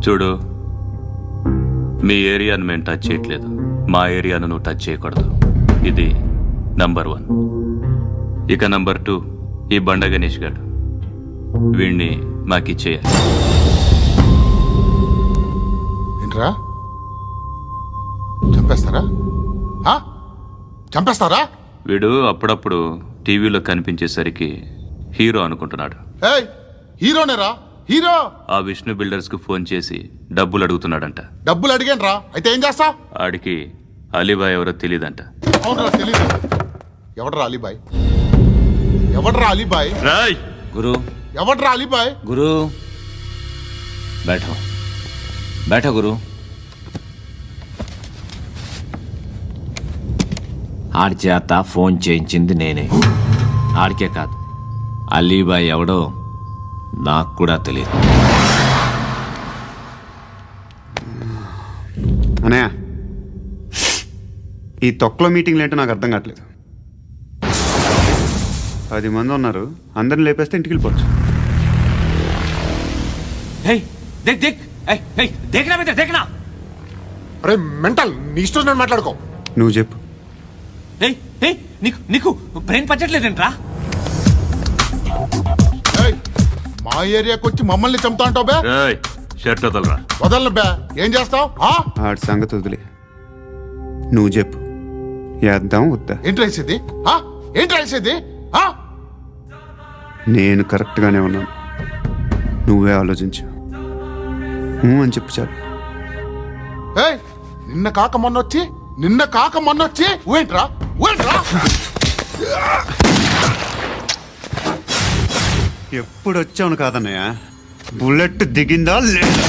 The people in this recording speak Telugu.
చూడు, మీ ఏరియాను మేము టచ్ చేయట్లేదు, మా ఏరియాను నువ్వు టచ్ చేయకూడదు. ఇది నంబర్ 1. ఇక నంబర్ 2, ఈ బండ గణేష్ గారు, వీణ్ణి మాకిచ్చేయాలి. ఏంట్రా, చంపేస్తారా? చంపేస్తారా? వీడు అప్పుడప్పుడు టీవీలో కనిపించేసరికి హీరో అనుకుంటున్నాడు. ఏయ్, హీరోనేరా, హీరో. ఆ విష్ణు బిల్డర్స్ కు ఫోన్ చేసి డబ్బులు అడుగుతున్నాడంట. డబ్బులు అడిగాను, అయితే ఏం చేస్తా? ఆడికి అలీబాయ్ ఎవరో తెలీదంట. అవునరా, తెలీదు. ఎవడ్రా అలీబాయ్? ఎవడ్రా అలీబాయ్? రాయ్ గురు, ఎవడ్రా అలీబాయ్? గురు बैठो बैठो గురు. ఆడి చేత ఫోన్ చేయించింది నేనే. ఆడికే కాదు, అలీబాయ్ ఎవడో నాకు కూడా తెలియదు. అనయ్య, ఈ తొక్కలో మీటింగ్లు ఏంటో నాకు అర్థం కావట్లేదు. 10 మంది ఉన్నారు, అందరిని లేపేస్తే ఇంటికి వెళ్ళిపోవచ్చు. देख देख देखना बेटा देखना. అరే మెంటల్, నీ ఇష్టం నేను మాట్లాడుకో. నువ్వు చెప్పు. నీకు నీకు బ్రెయిన్ పచ్చట్లేదంట్రా. ఏయ్, మా ఏరియాకి వచ్చి మమ్మల్ని చంపుతా అంటావు బే? రాయ్ షర్ట్ వదలరా. వదలను బే. ఏం చేస్తావు? ఆడి సంగతి వదిలే, నువ్వు చెప్పు. వేద్దాం వద్దా? ఏంటి రాసేది? ఏంటి రాసేది? నేను కరెక్ట్గానే ఉన్నాను, నువ్వే ఆలోచించు. అని చెప్పు చాలు. ఏయ్, నిన్న కాక మొన్నొచ్చి ఊయంట్రా. ఎప్పుడు వచ్చావును కాదన్నయ్య, బుల్లెట్ దిగిందా లేదా?